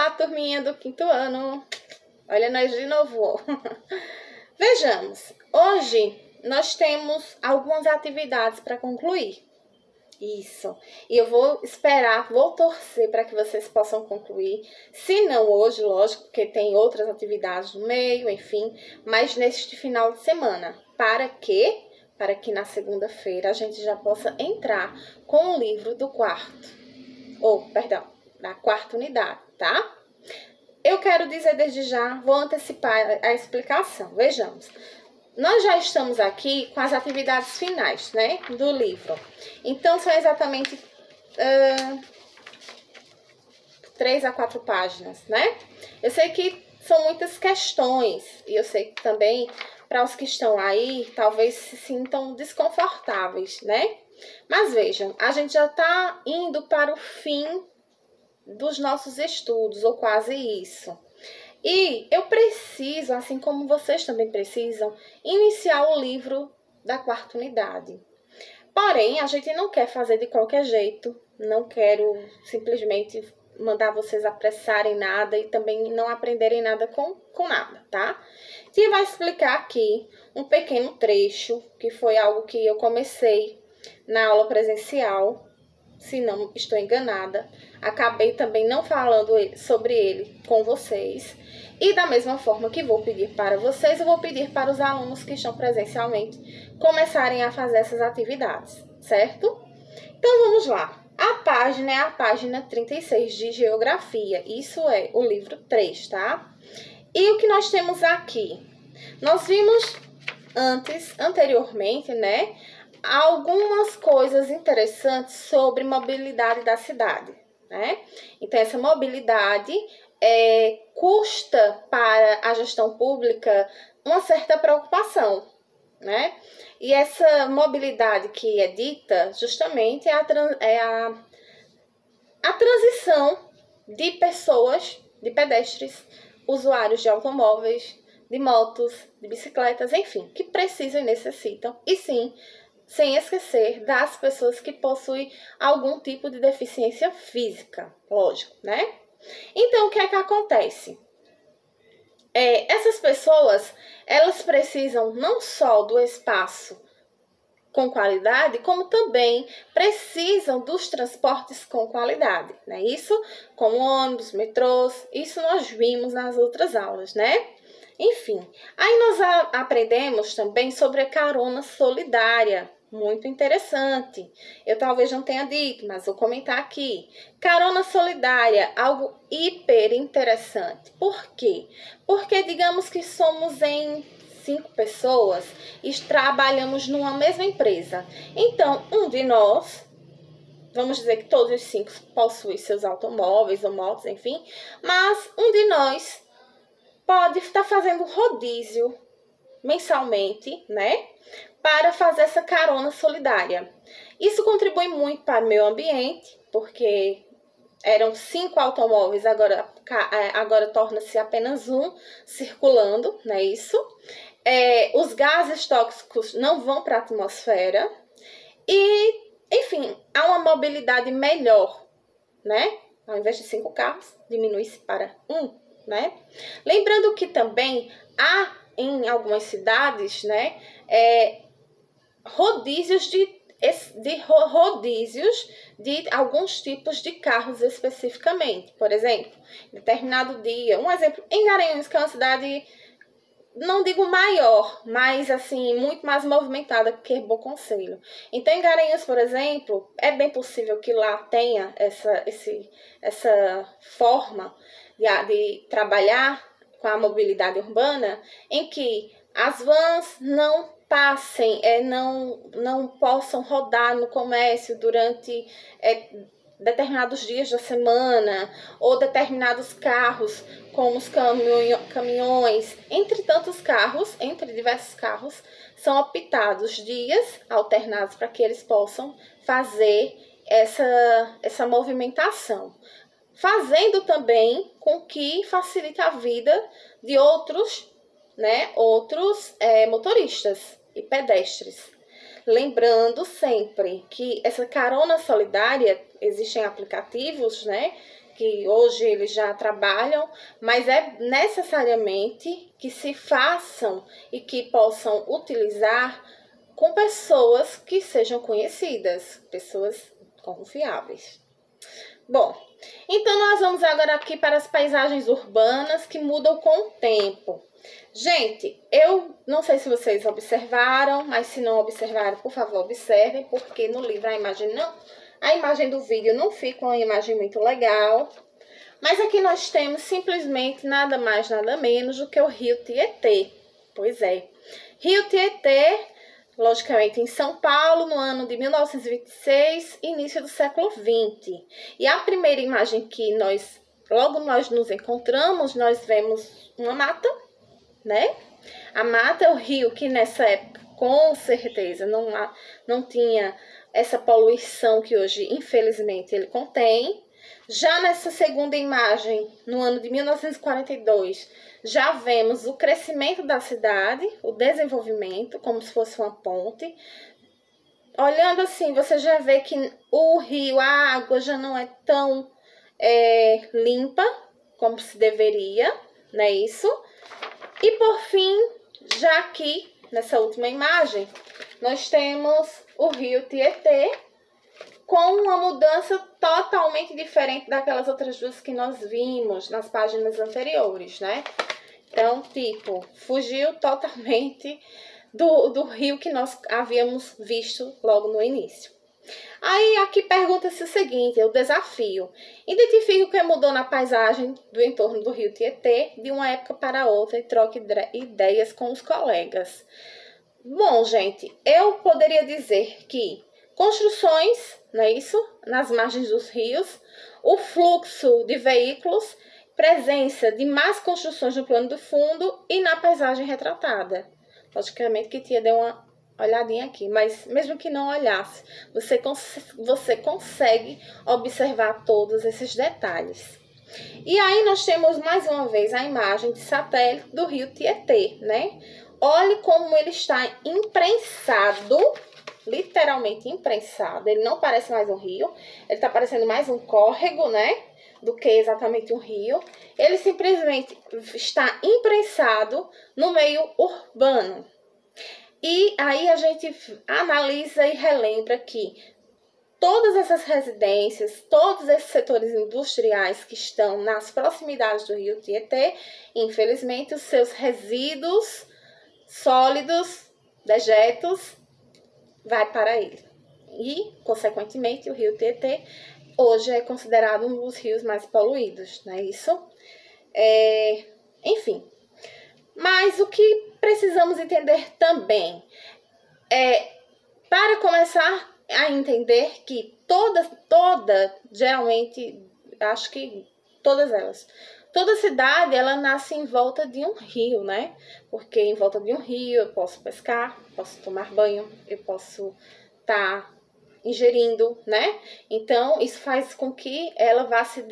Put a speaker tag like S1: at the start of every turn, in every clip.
S1: Olá, turminha do quinto ano. Olha nós de novo. Vejamos, hoje nós temos algumas atividades para concluir. Isso. E eu vou esperar, vou torcer para que vocês possam concluir. Se não hoje, lógico, porque tem outras atividades no meio, enfim. Mas neste final de semana. Para quê? Para que na segunda-feira a gente já possa entrar com o livro do quarto. Da quarta unidade, tá? Eu quero dizer desde já, vou antecipar a explicação. Vejamos. Nós já estamos aqui com as atividades finais, né, do livro. Então, são exatamente 3 a 4 páginas, né? Eu sei que são muitas questões, e eu sei que também, para os que estão aí, talvez se sintam desconfortáveis, né? Mas vejam, a gente já está indo para o fim dos nossos estudos, ou quase isso. E eu preciso, assim como vocês também precisam, iniciar o livro da quarta unidade. Porém, a gente não quer fazer de qualquer jeito, não quero simplesmente mandar vocês apressarem nada e também não aprenderem nada com nada, tá? E vai explicar aqui um pequeno trecho, que foi algo que eu comecei na aula presencial, se não estou enganada. Acabei também não falando sobre ele com vocês. E da mesma forma que vou pedir para vocês, eu vou pedir para os alunos que estão presencialmente começarem a fazer essas atividades, certo? Então, vamos lá. A página é a página 36 de Geografia. Isso é o livro 3, tá? E o que nós temos aqui? Nós vimos anteriormente, né, algumas coisas interessantes sobre mobilidade da cidade, né? Então, essa mobilidade custa para a gestão pública uma certa preocupação, né? E essa mobilidade que é dita justamente é a transição de pessoas, de pedestres, usuários de automóveis, de motos, de bicicletas, enfim, que precisam e necessitam, e sim, sem esquecer das pessoas que possuem algum tipo de deficiência física, lógico, né? Então, o que é que acontece? Essas pessoas, elas precisam não só do espaço com qualidade, como também precisam dos transportes com qualidade, né? Isso, como ônibus, metrôs, isso nós vimos nas outras aulas, né? Enfim, aí nós aprendemos também sobre a carona solidária, muito interessante. Eu talvez não tenha dito, mas vou comentar aqui. Carona solidária, algo hiper interessante. Por quê? Porque digamos que somos em 5 pessoas e trabalhamos numa mesma empresa. Então, um de nós, vamos dizer que todos os 5 possuem seus automóveis ou motos, enfim, mas um de nós pode estar fazendo rodízio mensalmente, né? Para fazer essa carona solidária. Isso contribui muito para o meio ambiente, porque eram 5 automóveis, agora torna-se apenas um circulando, não é isso? Os gases tóxicos não vão para a atmosfera e, enfim, há uma mobilidade melhor, né? Ao invés de 5 carros, diminui-se para 1, né? Lembrando que também há em algumas cidades, né, rodízios de alguns tipos de carros especificamente. Por exemplo, em determinado dia, um exemplo, em Garanhuns, que é uma cidade, não digo maior, mas assim, muito mais movimentada que Bom Conselho. Então, em Garanhuns, por exemplo, é bem possível que lá tenha essa forma de trabalhar com a mobilidade urbana, em que as vans não passem, não possam rodar no comércio durante determinados dias da semana, ou determinados carros, como os caminhões, entre diversos carros, são optados dias alternados para que eles possam fazer essa movimentação, fazendo também com que facilite a vida de outros motoristas e pedestres. Lembrando sempre que essa carona solidária, existem aplicativos, né, que hoje eles já trabalham, mas é necessariamente que se façam e que possam utilizar com pessoas que sejam conhecidas, pessoas confiáveis. Bom, então nós vamos agora aqui para as paisagens urbanas que mudam com o tempo. Gente, eu não sei se vocês observaram, mas se não observaram, por favor, observem, porque no livro a imagem do vídeo não fica uma imagem muito legal. Mas aqui nós temos simplesmente nada mais, nada menos do que o Rio Tietê. Pois é, Rio Tietê, logicamente em São Paulo, no ano de 1926, início do século XX. E a primeira imagem que logo nós nos encontramos, nós vemos uma mata, né? A mata é o rio que nessa época, com certeza, não tinha essa poluição que hoje, infelizmente, ele contém. Já nessa segunda imagem, no ano de 1942, já vemos o crescimento da cidade, o desenvolvimento, como se fosse uma ponte. Olhando assim, você já vê que o rio, a água já não é tão limpa como se deveria, não é isso? E por fim, já aqui, nessa última imagem, nós temos o Rio Tietê, com uma mudança totalmente diferente daquelas outras duas que nós vimos nas páginas anteriores, né? Então, tipo, fugiu totalmente do rio que nós havíamos visto logo no início. Aí, aqui pergunta-se o seguinte, o desafio. Identifique o que mudou na paisagem do entorno do Rio Tietê de uma época para outra e troque ideias com os colegas. Bom, gente, eu poderia dizer que construções, não é isso? Nas margens dos rios, o fluxo de veículos, presença de mais construções no plano do fundo e na paisagem retratada. Logicamente que Tia deu uma olhadinha aqui, mas mesmo que não olhasse, você consegue observar todos esses detalhes. E aí nós temos mais uma vez a imagem de satélite do Rio Tietê, né? Olhe como ele está imprensado, literalmente imprensado. Ele não parece mais um rio, ele está parecendo mais um córrego, né? Do que exatamente um rio. Ele simplesmente está imprensado no meio urbano. E aí a gente analisa e relembra que todas essas residências, todos esses setores industriais que estão nas proximidades do Rio Tietê, infelizmente os seus resíduos sólidos, dejetos, vai para ele. E, consequentemente, o Rio Tietê hoje é considerado um dos rios mais poluídos, não é isso? Enfim. Mas o que precisamos entender também para começar a entender que geralmente, acho que todas elas, toda cidade, ela nasce em volta de um rio, né? Porque em volta de um rio eu posso pescar, posso tomar banho, eu posso estar ingerindo, né? Então, isso faz com que ela vá se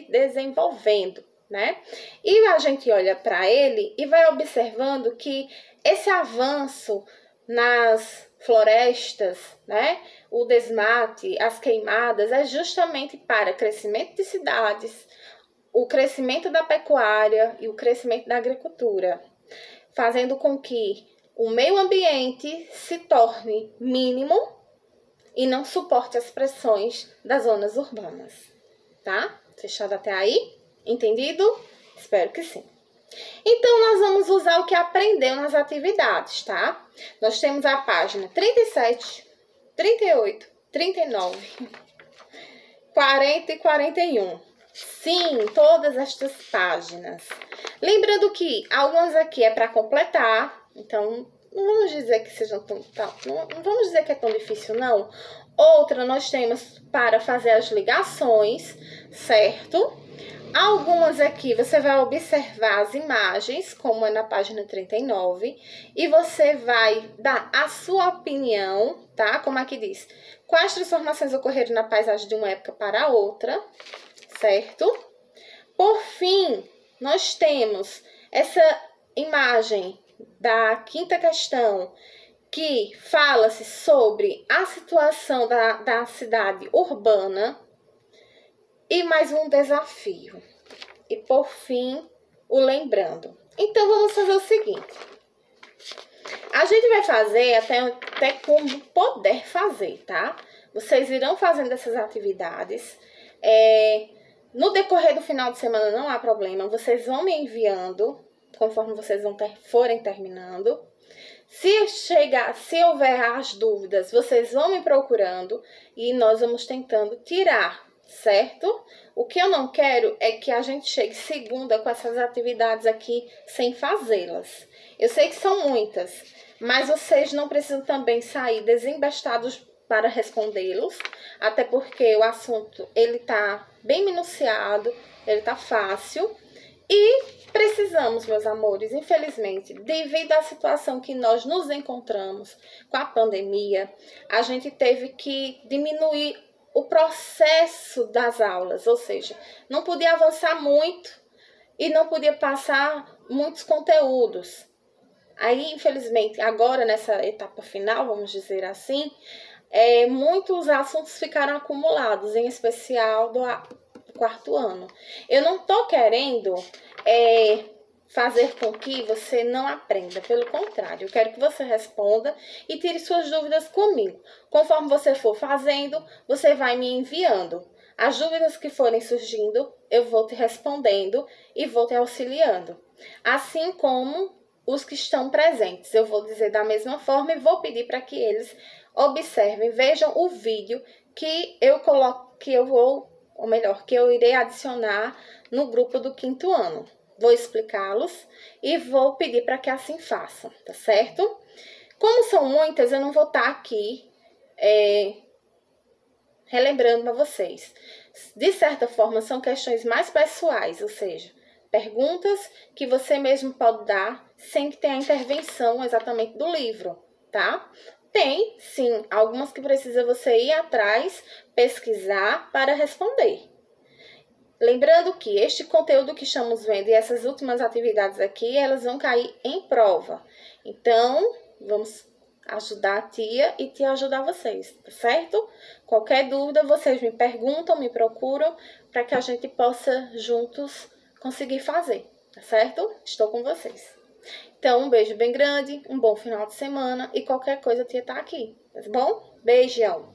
S1: desenvolvendo, né? E a gente olha para ele e vai observando que esse avanço nas florestas, né? O desmate, as queimadas, é justamente para crescimento de cidades, o crescimento da pecuária e o crescimento da agricultura, fazendo com que o meio ambiente se torne mínimo e não suporte as pressões das zonas urbanas, tá? Fechado até aí? Entendido? Espero que sim. Então, nós vamos usar o que aprendeu nas atividades, tá? Nós temos a página 37, 38, 39, 40 e 41. Sim, todas estas páginas. Lembrando que algumas aqui é para completar, então não vamos dizer que sejam não vamos dizer que é tão difícil, não. Outra nós temos para fazer as ligações, certo? Algumas aqui você vai observar as imagens, como é na página 39, e você vai dar a sua opinião, tá? Como aqui diz, quais transformações ocorreram na paisagem de uma época para outra, certo? Por fim, nós temos essa imagem da quinta questão, que fala-se sobre a situação da cidade urbana. e mais um desafio. E por fim, o lembrando. Então, vamos fazer o seguinte. A gente vai fazer até como poder fazer, tá? Vocês irão fazendo essas atividades. No decorrer do final de semana não há problema. Vocês vão me enviando, conforme vocês forem terminando. Se houver as dúvidas, vocês vão me procurando e nós vamos tentando tirar, certo? O que eu não quero é que a gente chegue segunda com essas atividades aqui sem fazê-las. Eu sei que são muitas, mas vocês não precisam também sair desembestados para respondê-los, até porque o assunto ele tá bem minuciado, ele tá fácil. E precisamos, meus amores, infelizmente, devido à situação que nós nos encontramos com a pandemia, a gente teve que diminuir o processo das aulas, ou seja, não podia avançar muito e não podia passar muitos conteúdos. Aí, infelizmente, agora nessa etapa final, vamos dizer assim, muitos assuntos ficaram acumulados, em especial do quarto ano. Eu não tô querendo fazer com que você não aprenda, pelo contrário, eu quero que você responda e tire suas dúvidas comigo. Conforme você for fazendo, você vai me enviando. As dúvidas que forem surgindo, eu vou te respondendo e vou te auxiliando. Assim como os que estão presentes, eu vou dizer da mesma forma e vou pedir para que eles observem, vejam o vídeo que eu irei adicionar no grupo do quinto ano. Vou explicá-los e vou pedir para que assim façam, tá certo? Como são muitas, eu não vou estar aqui relembrando para vocês. De certa forma, são questões mais pessoais, ou seja, perguntas que você mesmo pode dar sem que tenha a intervenção exatamente do livro, tá? Tem, sim, algumas que precisa você ir atrás, pesquisar para responder. Lembrando que este conteúdo que estamos vendo e essas últimas atividades aqui, elas vão cair em prova. Então, vamos ajudar a tia e te ajudar vocês, tá certo? Qualquer dúvida, vocês me perguntam, me procuram, para que a gente possa juntos conseguir fazer, tá certo? Estou com vocês. Então, um beijo bem grande, um bom final de semana e qualquer coisa a tia tá aqui, tá bom? Beijão!